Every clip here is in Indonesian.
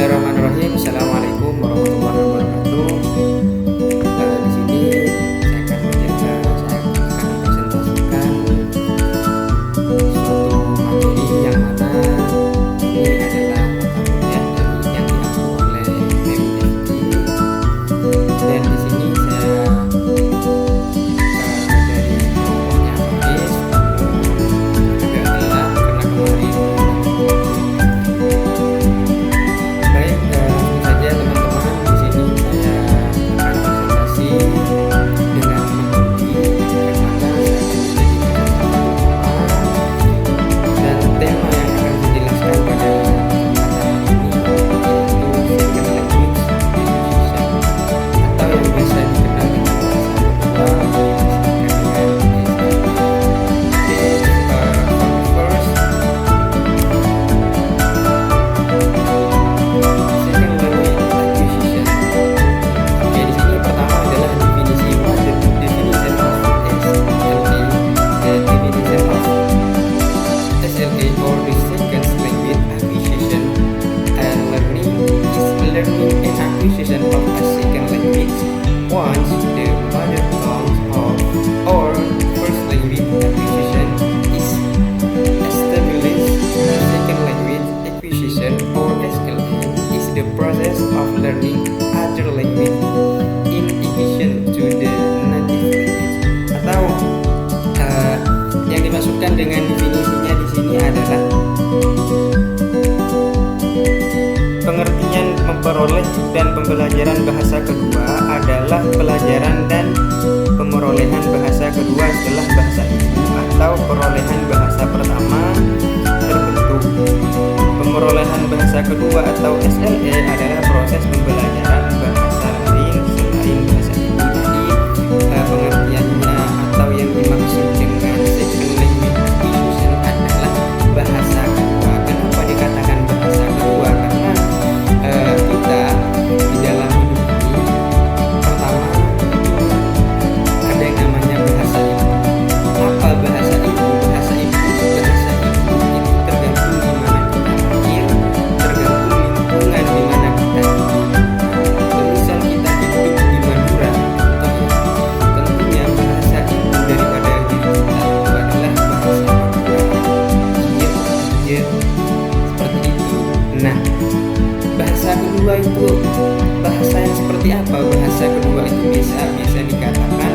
Bismillahirrahmanirrahim. Assalamualaikum warahmatullahi wabarakatuh. Di sini saya akan presentasikan suatu materi yang mana ini adalah mata kuliah yang diampu oleh BEM dan di sini saya dari kelompoknya Pakis agak telat karena kemarin. Acquisition of a second language once the mother tongue or first language acquisition is established. Second language acquisition or SLA is the process of learning other language in addition to the native language. Atau yang dimaksudkan dengan definisinya di sini adalah pengertian memperoleh dan pembelajaran bahasa kedua adalah pelajaran dan pemerolehan bahasa kedua setelah bahasa ibu atau perolehan bahasa pertama terbentuk. Pemerolehan bahasa kedua atau SLA adalah proses pembelajaran bahasa lain selain bahasa ibu. Jadi pengertiannya atau yang dimaksud dengan second language acquisition adalah bahasa kedua. Kenapa dikatakan bahasa kedua? Karena kita di dalam hidup ini pertama ada yang namanya bahasa ibu. Apa bahasa ibu? Bahasa ibu itu tergantung di mana kita lahir, tergantung lingkungan di mana kita hidup. Misal kita hidup di Madura, tentunya bahasa ibu daripada diri kita itu adalah bahasa Madura. Iya, seperti itu. Nah, bahasa kedua itu bahasa yang seperti apa? Bahasa kedua itu bisa dikatakan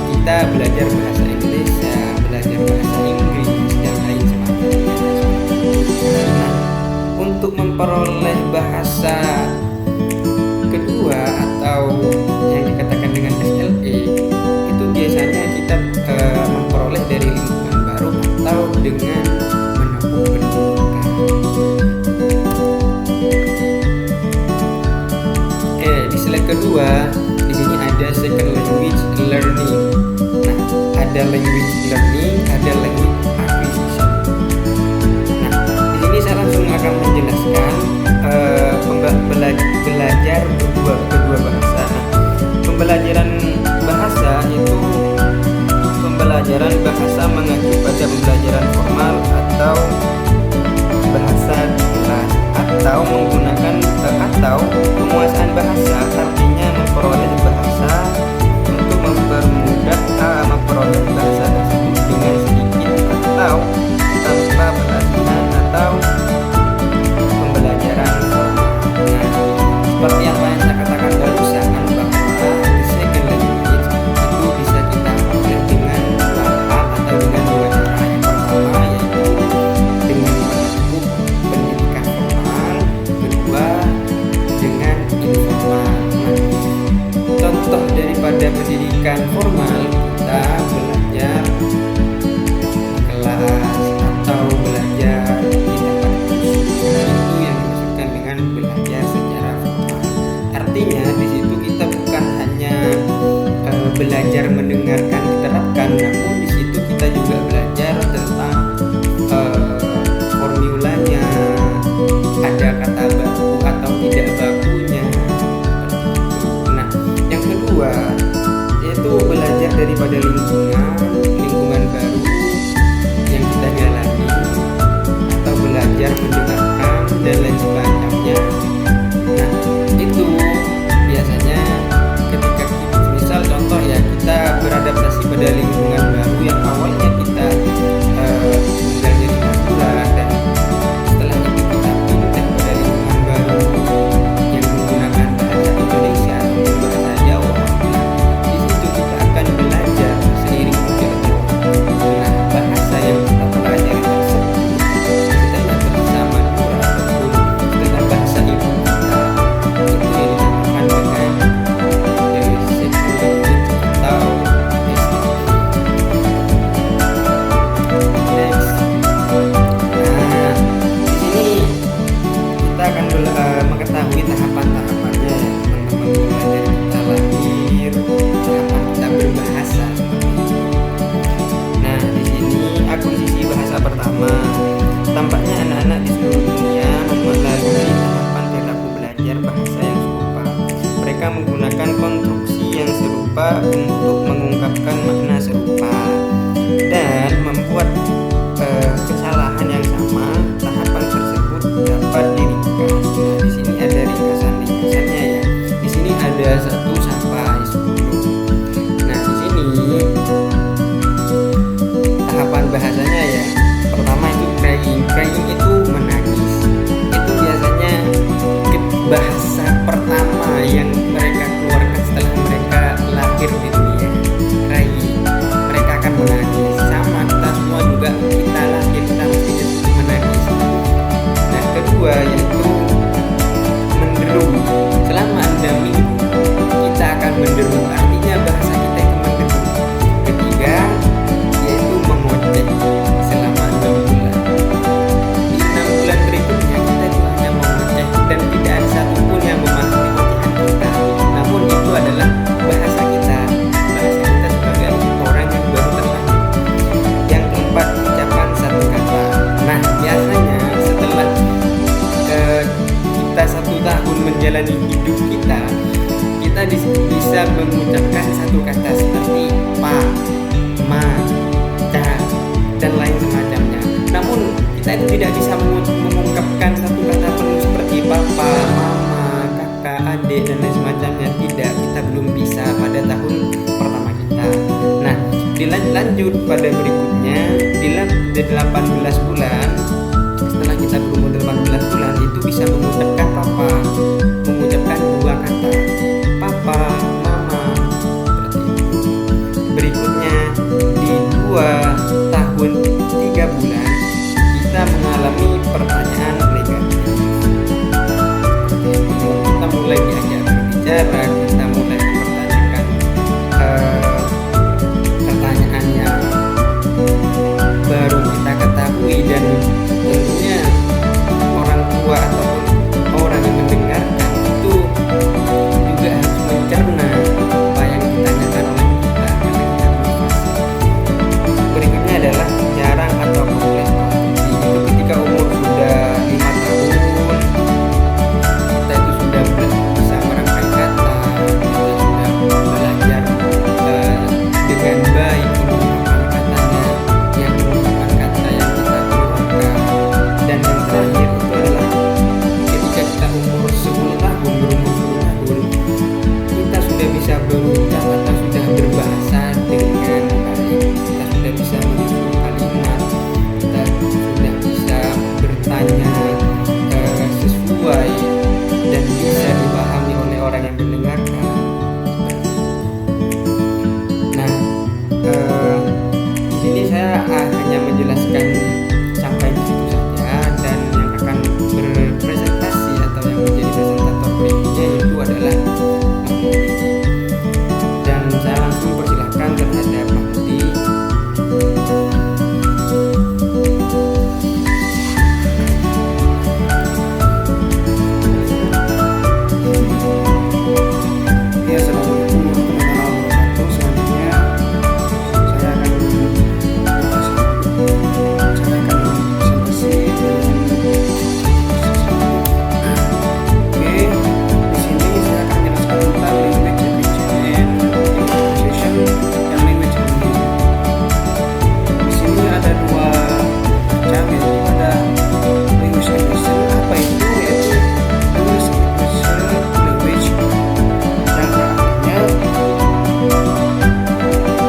kita belajar bahasa Indonesia, belajar bahasa Inggris dan lain semacamnya. Nah, untuk memperoleh bahasa kedua atau yang dikatakan dengan SLA itu biasanya kita memperoleh dari lingkungan baru atau dengan menempuh pendidikan. Kedua, di sini ada second language learning. Nah, ada language learning, ada language acquisition. Nah, di sini saya langsung akan menjelaskan belajar kedua bahasa. Nah, pembelajaran bahasa itu pembelajaran bahasa mengacu pada pembelajaran formal atau bahasa di kelas atau menggunakan atau penguasaan bahasa, artinya memperoleh bahasa untuk mempermudah memperoleh bahasa tersebut dengan sedikit atau tanpa pelatihan atau pembelajaran formal. Nah, seperti apa yang saya katakan barusan bahwa second language itu bisa kita peroleh dengan dua hal atau dengan dua cara. Yang pertama yaitu dengan menempuh pendidikan formal, kedua dengan informal. Nah, kedua yaitu menderu. Selama 6 minggu kita akan menderu, artinya bahasa kita itu menderu. Ketiga yaitu mengoceh selama 6 bulan. Di 6 bulan berikutnya kita itu hanya mengoceh dan tidak ada satupun yang memahami ocehan kita. Namun itu adalah bahasa kita sebagai orang yang baru terlahir. Yang keempat, ucapan satu kata. Nah, biasanya setelah kita 1 tahun menjalani hidup kita bisa mengucapkan satu kata seperti pa, ma, ca, dan lain semacamnya. Namun kita itu tidak bisa mengungkapkan satu kata penuh seperti papa, mama, kakak, adik, dan lain semacamnya. Tidak, kita belum bisa pada tahun pertama kita. Nah, dilanjut pada berikutnya di 18 bulan. Setelah kita berumur 18 bulan itu bisa mengucapkan papa, mengucapkan 2 kata, papa, mama, seperti itu. Berikutnya di 2 tahun 3 bulan kita mengalami pertanyaan negatif. Kita mulai diajak berbicara, kita mulai mempertanyakan pertanyaan yang baru kita ketahui, dan tentunya orang tua ataupun orang yang mendengarkan itu juga harus mencerna apa yang ditanyakan oleh kita karena kita motivasi. Berikutnya adalah jarang atau mulai konsumsi. Itu ketika umur sudah 5 tahun kita itu sudah bisa merangkai kata, kita sudah belajar dengan baik menggunakan katanya, yang menggunakan kata yang kita keluarkan. Dan yang terakhir itu adalah ketika kita umur 10 tahun, berumur 10 tahun, kita sudah bisa berucap atau sudah berbahasa dengan baik. Kita sudah bisa menyusun kalimat, kita sudah bisa bertanya sesuai dan bisa dipahami oleh orang yang mendengarkan. Nah, di sini saya hanya menjelaskan sampai di situ saja, dan yang akan berpresentasi atau yang menjadi presentator berikutnya itu adalah Mahmudi. Dan saya langsung persilahkan terhadap Mahmudi. Ya, assalamualaikum warahmatullahi wabarakatuh. Selanjutnya saya akan presentasi. Oke, di sini saya akan jelaskan tentang language acquisition and improvisation dan language learning. Di sini ada 2 macam, yaitu ada language acquisition. Apa itu? Yaitu language acquisition language yang artinya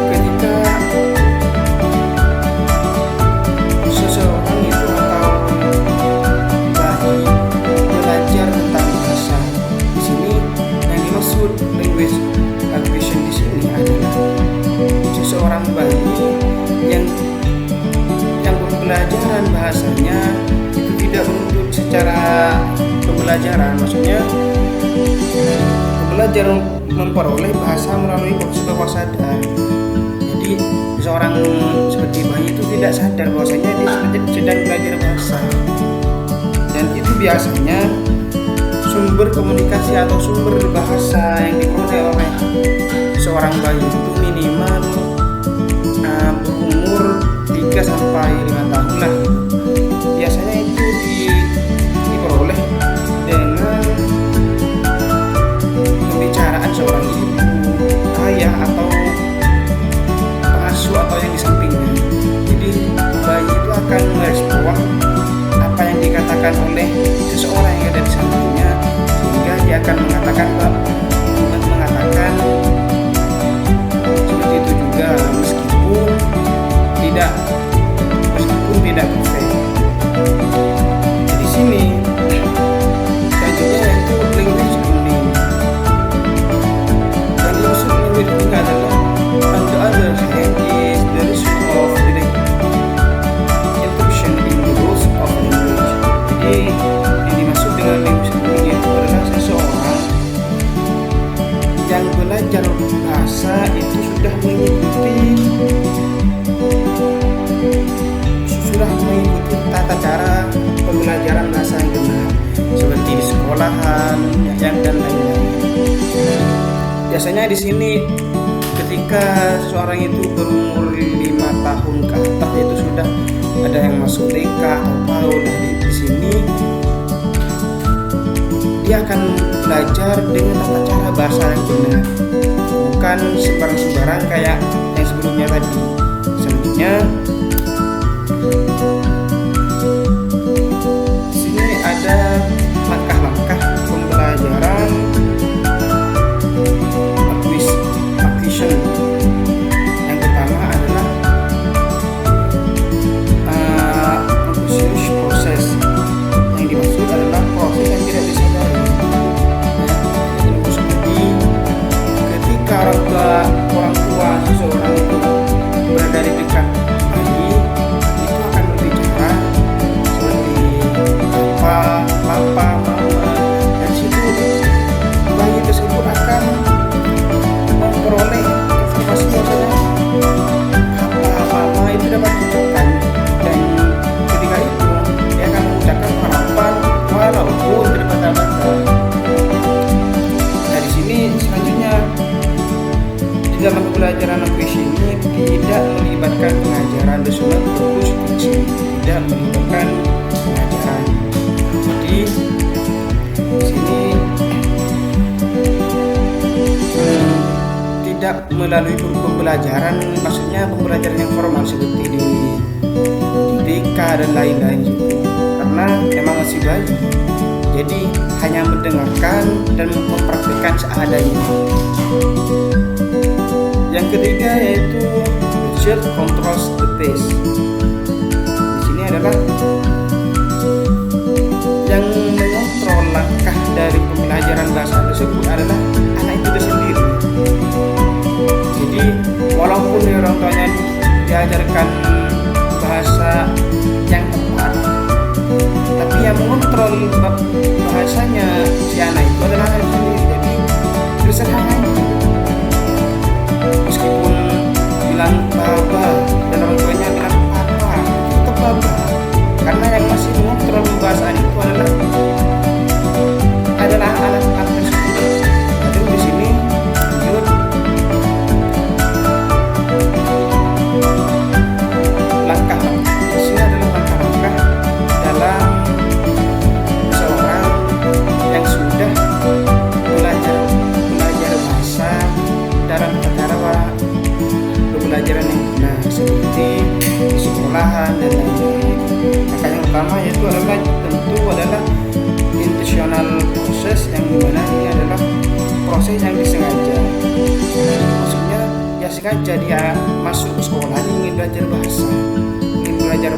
ketika seseorang itu atau bayi belajar tentang bahasa. Di sini yang dimaksud language acquisition di sini adalah seseorang bayi yang pembelajaran bahasanya itu tidak menuntut secara pembelajaran, maksudnya belajar memperoleh bahasa melalui proses bawah sadar. Jadi seorang seperti bayi itu tidak sadar bahwasanya dia sedang belajar bahasa, dan itu biasanya sumber komunikasi atau sumber bahasa yang diperoleh oleh seorang bayi itu minimal berumur 3 sampai 5 tahun lah. Biasanya itu diperoleh dengan pembicaraan seorang ibu, ayah, atau pengasuh atau yang di sampingnya. Jadi bayi itu akan merespon apa yang dikatakan oleh seseorang yang ada di sampingnya, sehingga dia akan mengatakan seperti itu juga, meskipun tidak perfect. Di sini selanjutnya yaitu language learning. Dan maksud language learning adalah on the other hand is the result of the intrusion in the rules of language. Jadi bahasa itu sudah mengikuti tata cara pembelajaran bahasa yang benar, seperti di sekolahan dan lain-lain. Biasanya di sini ketika seseorang itu berumur 5 tahun ke atas itu sudah ada yang masuk TK atau PAUD. Di sini dia akan belajar dengan tata cara bahasa yang benar, bukan sembarang-sembarang kayak yang sebelumnya tadi. Selanjutnya di sini ada langkah-langkah pembelajaran acquisition. Yang pertama adalah acquisition process. Yang dimaksud adalah proses yang tidak disadari. Seperti ketika orang tua seseorang itu berada di dekat bayi, itu akan berbicara seperti apa, papa, mama, dan situ bayi tersebut akan memperoleh informasi bahwasanya apa, mama itu dapat diucapkan, dan ketika itu dia akan mengucapkan harapan walaupun terbata-bata. Nah, di sini selanjutnya di dalam pembelajaran akuisisi ini tidak melibatkan pengajaran, dosen fokus tidak melibatkan pengajaran. Jadi di sini tidak melalui pembelajaran, maksudnya pembelajaran yang formal seperti di TK dan lain-lain gitu. Karena memang masih bayi, jadi hanya mendengarkan dan mempraktikkan seadanya. Yang ketiga yaitu Richard controls the pace. Di sini adalah yang mengontrol langkah dari pembelajaran bahasa tersebut adalah anak itu sendiri. Jadi walaupun orang tuanya diajarkan bahasa yang tepat, tapi yang mengontrol bahasanya si anak itu adalah anak sendiri. Jadi bersederhana, meskipun bilang baba dan orang tuanya bilang papa, tetap baba, karena yang masih mengontrol bahasa itu adalah anak-anak tersebut. Jadi di sini lanjut langkah. Di sini adalah langkah-langkah dalam seorang yang sudah belajar bahasa dalam acara pembelajaran yang benar, seperti di sekolahan dan lain-lain. Maka yang utama yaitu adalah intentional proses, yang dimana ini adalah proses yang disengaja. Maksudnya ya sengaja dia masuk ke sekolah ingin belajar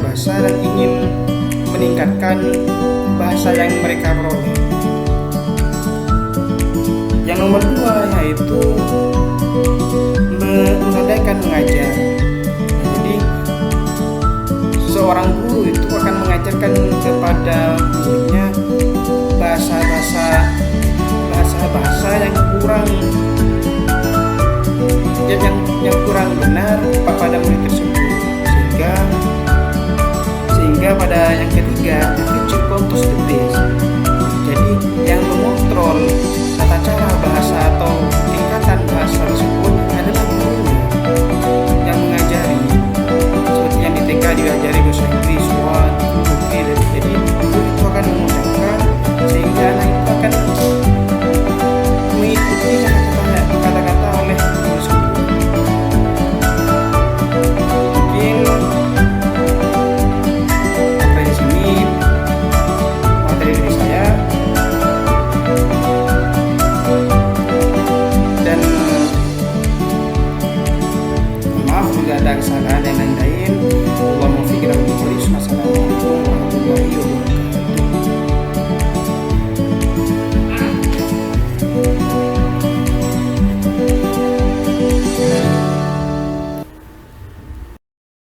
bahasa dan ingin meningkatkan bahasa yang mereka peroleh. Yang nomor 2 yaitu mengadakan mengajar. Jadi seorang guru itu akan mengajarkan kepada muridnya bahasa-bahasa yang kurang benar pada murid tersebut, sehingga pada yang ketiga